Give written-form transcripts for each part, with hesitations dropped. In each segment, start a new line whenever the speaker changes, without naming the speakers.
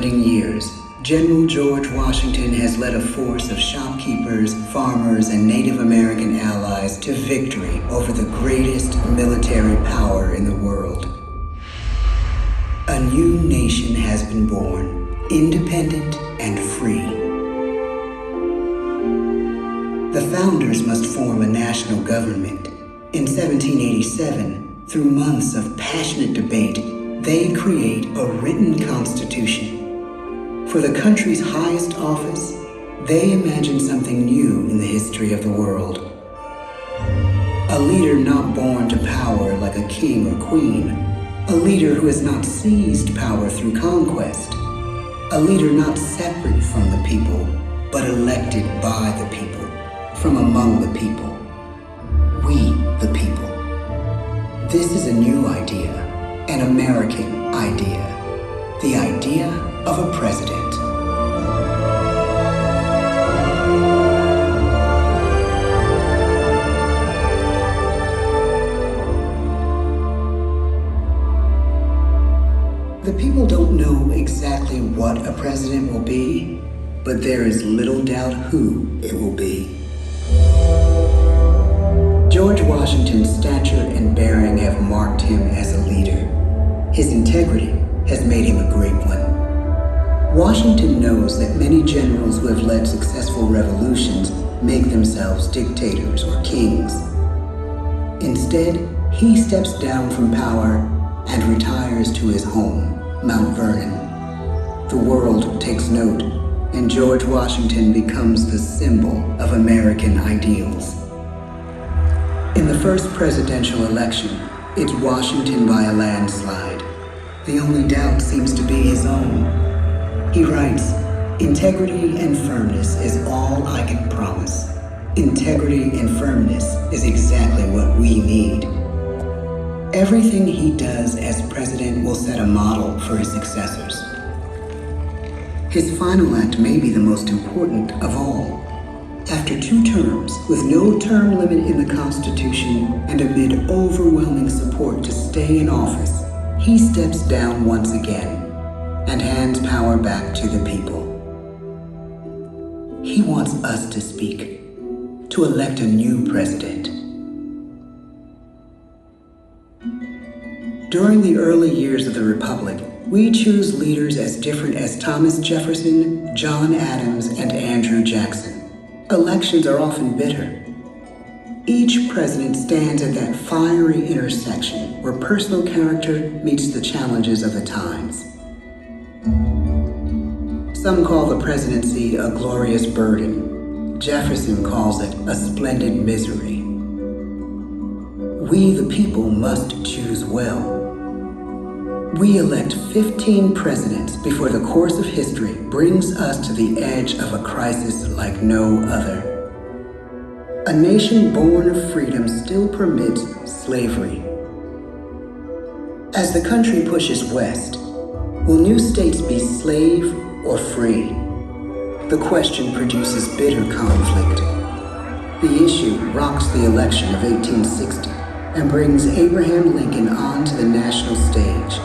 years, General George Washington has led a force of shopkeepers, farmers, and Native American allies to victory over the greatest military power in the world. A new nation has been born, independent and free. The founders must form a national government. In 1787, through months of passionate debate, they create a written constitution. For the country's highest office, they imagine something new in the history of the world. A leader not born to power like a king or queen. A leader who has not seized power through conquest. A leader not separate from the people, but elected by the people, from among the people. We, the people. This is a new idea, an American idea. The idea of a president. The people don't know exactly what a president will be, but there is little doubt who it will be. George Washington's stature and bearing have marked him as a leader. His integrity has made him a great one. Washington knows that many generals who have led successful revolutions make themselves dictators or kings. Instead, he steps down from power and retires to his home, Mount Vernon. The world takes note, and George Washington becomes the symbol of American ideals. In the first presidential election, it's Washington by a landslide. The only doubt seems to be his own. He writes, "Integrity and firmness is all I can promise. Integrity and firmness is exactly what we need." Everything he does as president will set a model for his successors. His final act may be the most important of all. After 2 terms, with no term limit in the Constitution and amid overwhelming support to stay in office, he steps down once again and hands power back to the people. He wants us to speak, to elect a new president. During the early years of the Republic, we choose leaders as different as Thomas Jefferson, John Adams, and Andrew Jackson. Elections are often bitter. Each president stands at that fiery intersection where personal character meets the challenges of the times. Some call the presidency a glorious burden. Jefferson calls it a splendid misery. We, the people, must choose well. We elect 15 presidents before the course of history brings us to the edge of a crisis like no other. A nation born of freedom still permits slavery. As the country pushes west, will new states be slave or free? The question produces bitter conflict. The issue rocks the election of 1860 and brings Abraham Lincoln onto the national stage.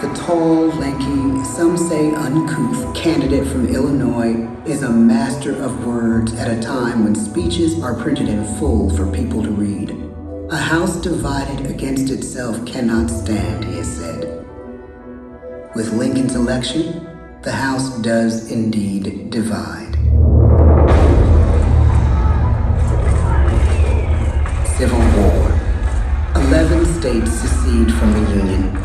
The tall, lanky, some say uncouth candidate from Illinois is a master of words at a time when speeches are printed in full for people to read. A house divided against itself cannot stand, he has said. With Lincoln's election, the House does indeed divide. Civil War. 11 states secede from the Union.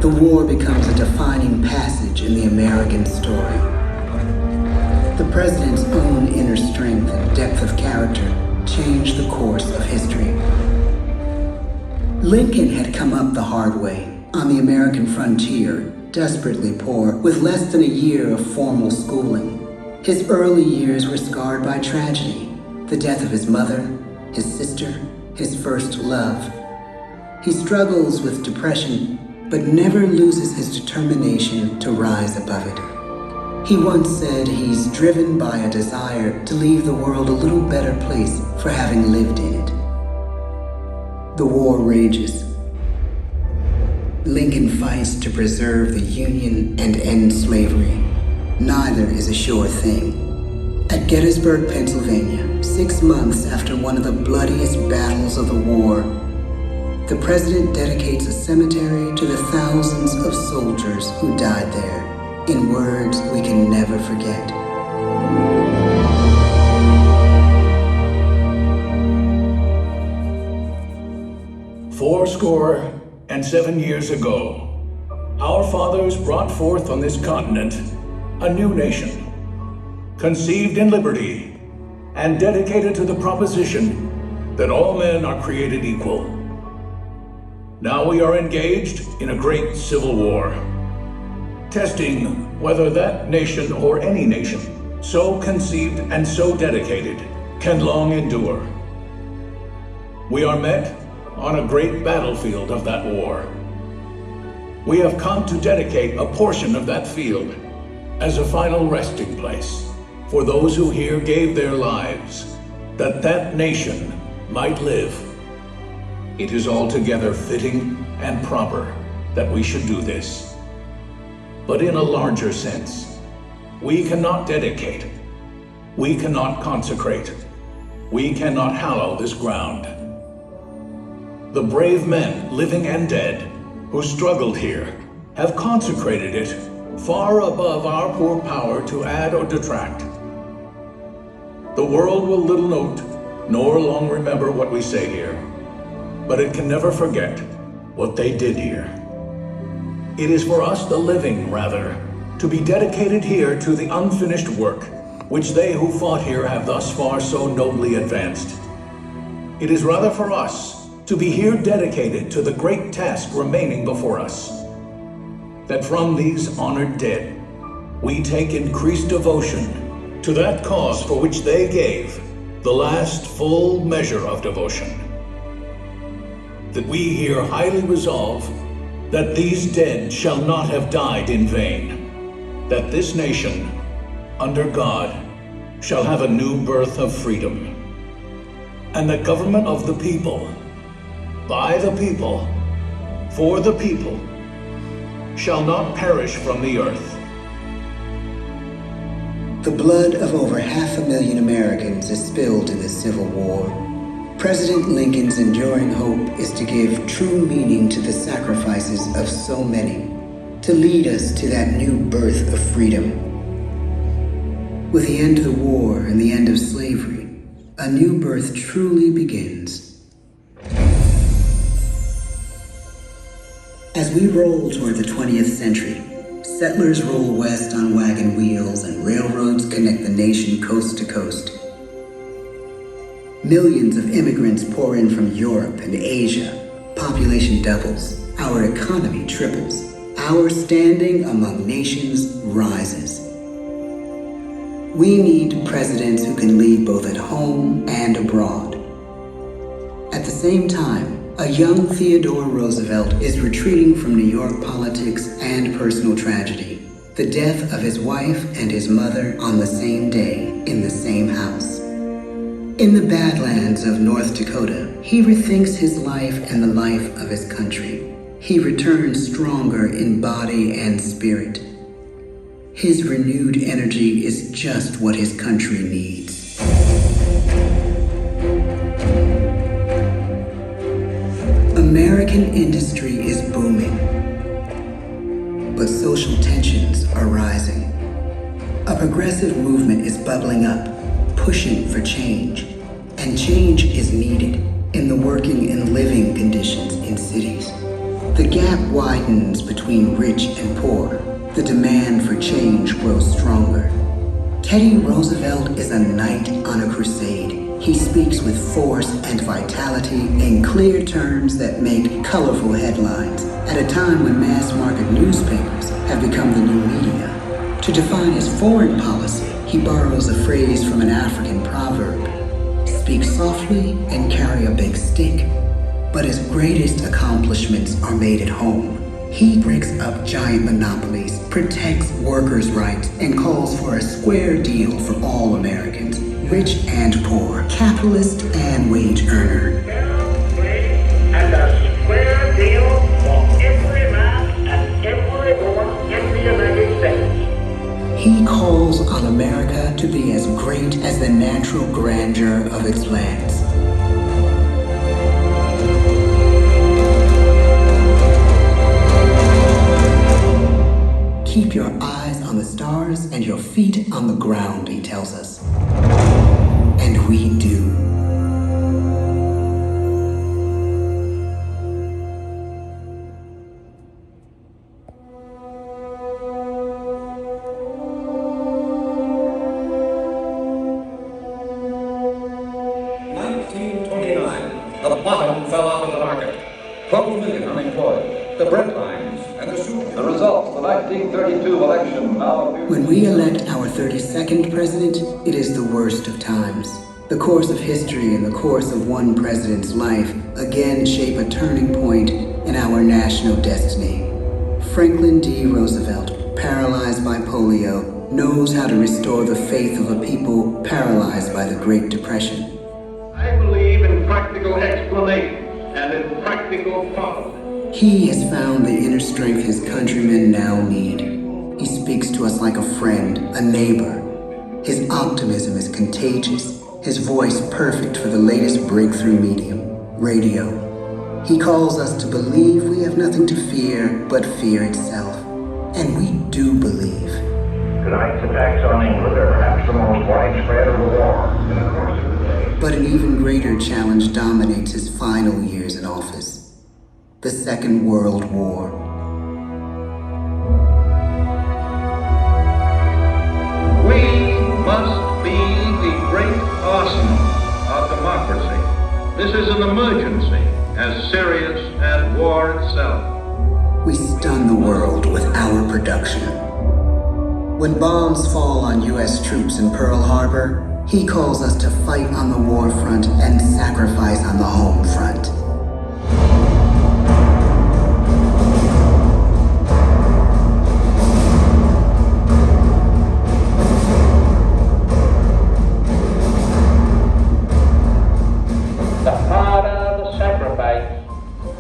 The war becomes a defining passage in the American story. The president's own inner strength and depth of character changed the course of history. Lincoln had come up the hard way, on the American frontier, desperately poor, with less than a year of formal schooling. His early years were scarred by tragedy, the death of his mother, his sister, his first love. He struggles with depression, but never loses his determination to rise above it. He once said he's driven by a desire to leave the world a little better place for having lived in it. The war rages. Lincoln fights to preserve the Union and end slavery. Neither is a sure thing. At Gettysburg, Pennsylvania, 6 months after one of the bloodiest battles of the war, the president dedicates a cemetery to the thousands of soldiers who died there, in words we can never forget.
Fourscore and 7 years ago, our fathers brought forth on this continent a new nation, conceived in liberty and dedicated to the proposition that all men are created equal. Now we are engaged in a great civil war, testing whether that nation or any nation so conceived and so dedicated can long endure. We are met on a great battlefield of that war. We have come to dedicate a portion of that field as a final resting place for those who here gave their lives, that that nation might live. It is altogether fitting and proper that we should do this. But in a larger sense, we cannot dedicate, we cannot consecrate, we cannot hallow this ground. The brave men, living and dead, who struggled here, have consecrated it far above our poor power to add or detract. The world will little note, nor long remember what we say here, but it can never forget what they did here. It is for us, the living, rather, to be dedicated here to the unfinished work which they who fought here have thus far so nobly advanced. It is rather for us to be here dedicated to the great task remaining before us, that from these honored dead we take increased devotion to that cause for which they gave the last full measure of devotion. That we here highly resolve that these dead shall not have died in vain, that this nation, under God, shall have a new birth of freedom, and the government of the people, by the people, for the people, shall not perish from the earth.
The blood of over 500,000 Americans is spilled in this Civil War. President Lincoln's enduring hope is to give true meaning to the sacrifices of so many, to lead us to that new birth of freedom. With the end of the war and the end of slavery, a new birth truly begins. As we roll toward the 20th century, settlers roll west on wagon wheels and railroads connect the nation coast to coast. Millions of immigrants pour in from Europe and Asia. Population doubles. Our economy triples. Our standing among nations rises. We need presidents who can lead both at home and abroad. At the same time, a young Theodore Roosevelt is retreating from New York politics and personal tragedy. The death of his wife and his mother on the same day in the same house. In the Badlands of North Dakota, he rethinks his life and the life of his country. He returns stronger in body and spirit. His renewed energy is just what his country needs. American industry is booming, but social tensions are rising. A progressive movement is bubbling up, pushing for change, and change is needed in the working and living conditions in cities. The gap widens between rich and poor. The demand for change grows stronger. Teddy Roosevelt is a knight on a crusade. He speaks with force and vitality in clear terms that make colorful headlines at a time when mass market newspapers have become the new media. To define his foreign policy, he borrows a phrase from an African proverb: speak softly and carry a big stick. But his greatest accomplishments are made at home. He breaks up giant monopolies, protects workers' rights, and calls for a square deal for all Americans, rich and poor, capitalist and wage earner.
And a square deal for every man.
of America to be as great as the natural grandeur of its lands. Keep your eyes on the stars and your feet on the ground, he tells us. And we do.
The bottom fell out of the market. 12 million unemployed. The bread lines and the soup. The results of the 1932 election now appear.
When we elect our 32nd president, it is the worst of times. The course of history and the course of one president's life again shape a turning point in our national destiny. Franklin D. Roosevelt, paralyzed by polio, knows how to restore the faith of a people paralyzed by the Great Depression.
I believe in practical explanations and in practical policy.
He has found the inner strength his countrymen now need. He speaks to us like a friend, a neighbor. His optimism is contagious, his voice perfect for the latest breakthrough medium, radio. He calls us to believe we have nothing to fear but fear itself. And we do believe.
Tonight's attacks on England are perhaps the most widespread of the war in the course of the day.
But an even greater challenge dominates his final years in office. The Second World War.
We must be the great arsenal of democracy. This is an emergency as serious as war itself.
We stun the world with our production. When bombs fall on U.S. troops in Pearl Harbor, he calls us to fight on the war front and sacrifice on the home front.
The harder the sacrifice,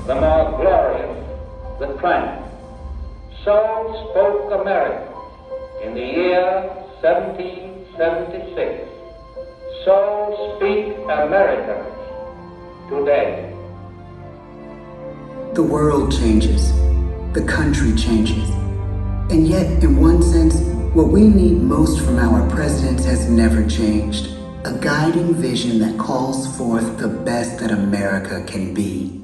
the more glorious the triumph. So spoke America in the year 1776. So speak Americans today.
The world changes. The country changes. And yet, in one sense, what we need most from our presidents has never changed. A guiding vision that calls forth the best that America can be.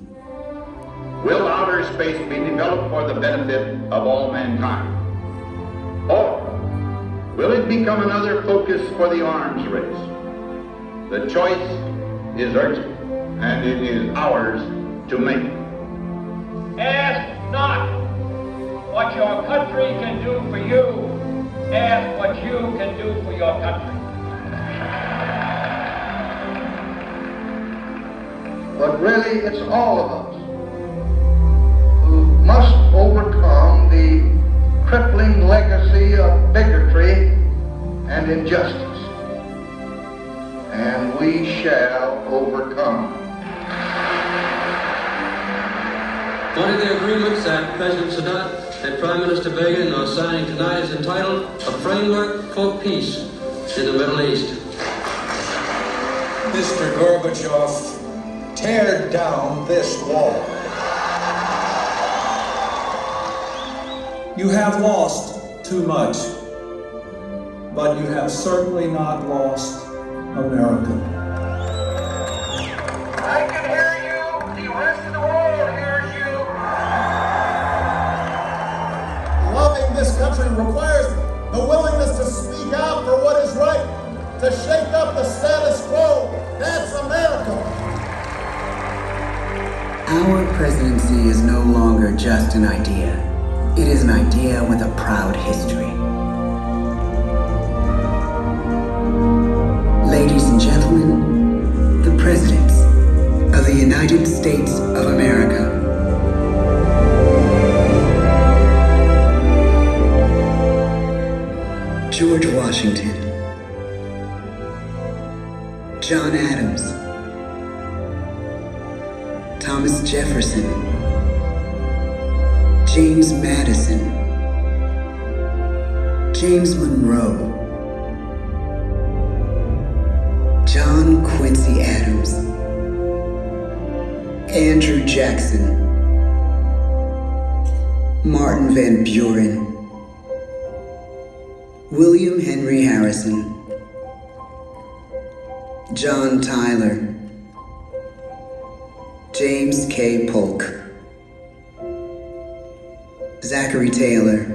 Will outer space be developed for the benefit of all mankind? Or will it become another focus for the arms race? The choice is urgent, and it is ours to make.
Ask not what your country can do for you. Ask what you can do for your country.
But really, it's all of us who must overcome the crippling legacy of bigotry and injustice. And we shall overcome.
One of the agreements that President Sadat and Prime Minister Begin are signing tonight is entitled A Framework for Peace in the Middle East.
Mr. Gorbachev, tear down this wall.
You have lost too much, but you have certainly not lost America.
I can hear you. The rest of the world hears you.
Loving this country requires the willingness to speak out for what is right, to shake up the status quo. That's America.
Our presidency is no longer just an idea. It is an idea with a proud history. Ladies and gentlemen, the presidents of the United States of America. George Washington, John Adams, Thomas Jefferson, James Madison, James Monroe, John Quincy Adams, Andrew Jackson, Martin Van Buren, William Henry Harrison, John Tyler, James K. Polk, Zachary Taylor,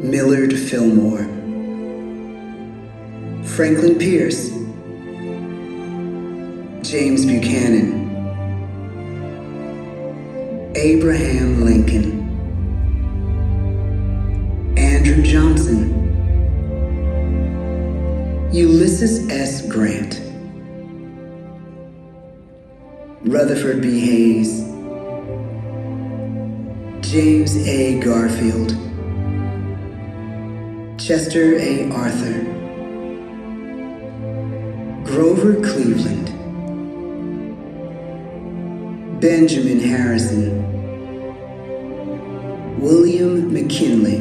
Millard Fillmore, Franklin Pierce, James Buchanan, Abraham Lincoln, Andrew Johnson, Ulysses S. Grant, Rutherford B. Hayes, James A. Garfield, Chester A. Arthur, Grover Cleveland, Benjamin Harrison, William McKinley,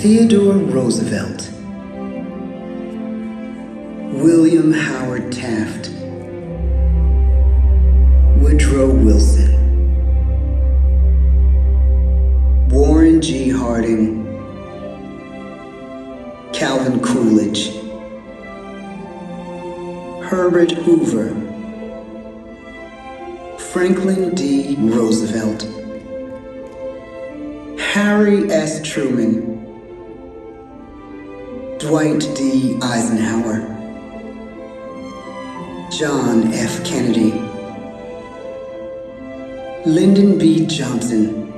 Theodore Roosevelt, William Howard Taft, Woodrow Wilson, Warren G. Harding, Calvin Coolidge, Herbert Hoover, Franklin D. Roosevelt, Harry S. Truman, Dwight D. Eisenhower, John F. Kennedy, Lyndon B. Johnson,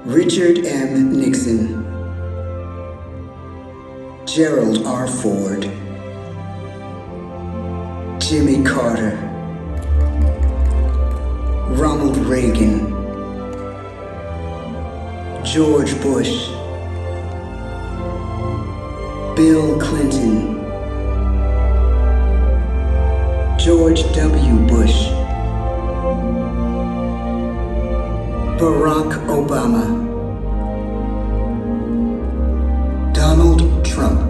Richard M. Nixon, Gerald R. Ford, Jimmy Carter, Ronald Reagan, George Bush, Bill Clinton, George W. Bush, Barack Obama, Donald Trump.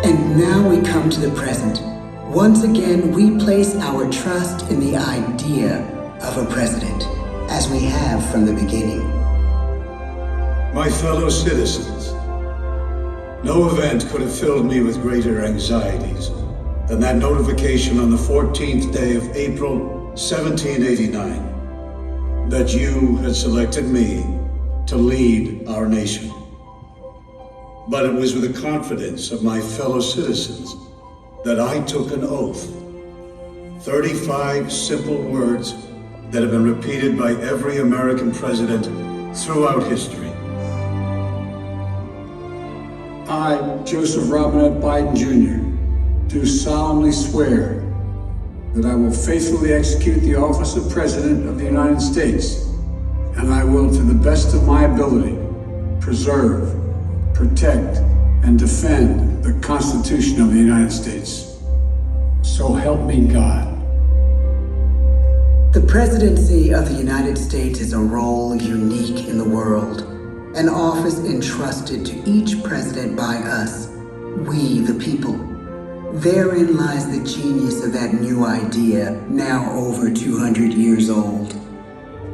And now we come to the present. Once again, we place our trust in the idea of a president, as we have from the beginning.
My fellow citizens, no event could have filled me with greater anxieties than that notification on the 14th day of April, 1789, that you had selected me to lead our nation. But it was with the confidence of my fellow citizens that I took an oath. 35 simple words that have been repeated by every American president throughout history.
I, Joseph Robinette Biden Jr., do solemnly swear that I will faithfully execute the office of President of the United States, and I will, to the best of my ability, preserve, protect, and defend the Constitution of the United States. So help me God.
The presidency of the United States is a role unique in the world, an office entrusted to each president by us, we the people. Therein lies the genius of that new idea, now over 200 years old.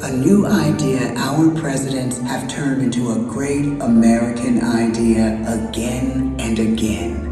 A new idea our presidents have turned into a great American idea again and again.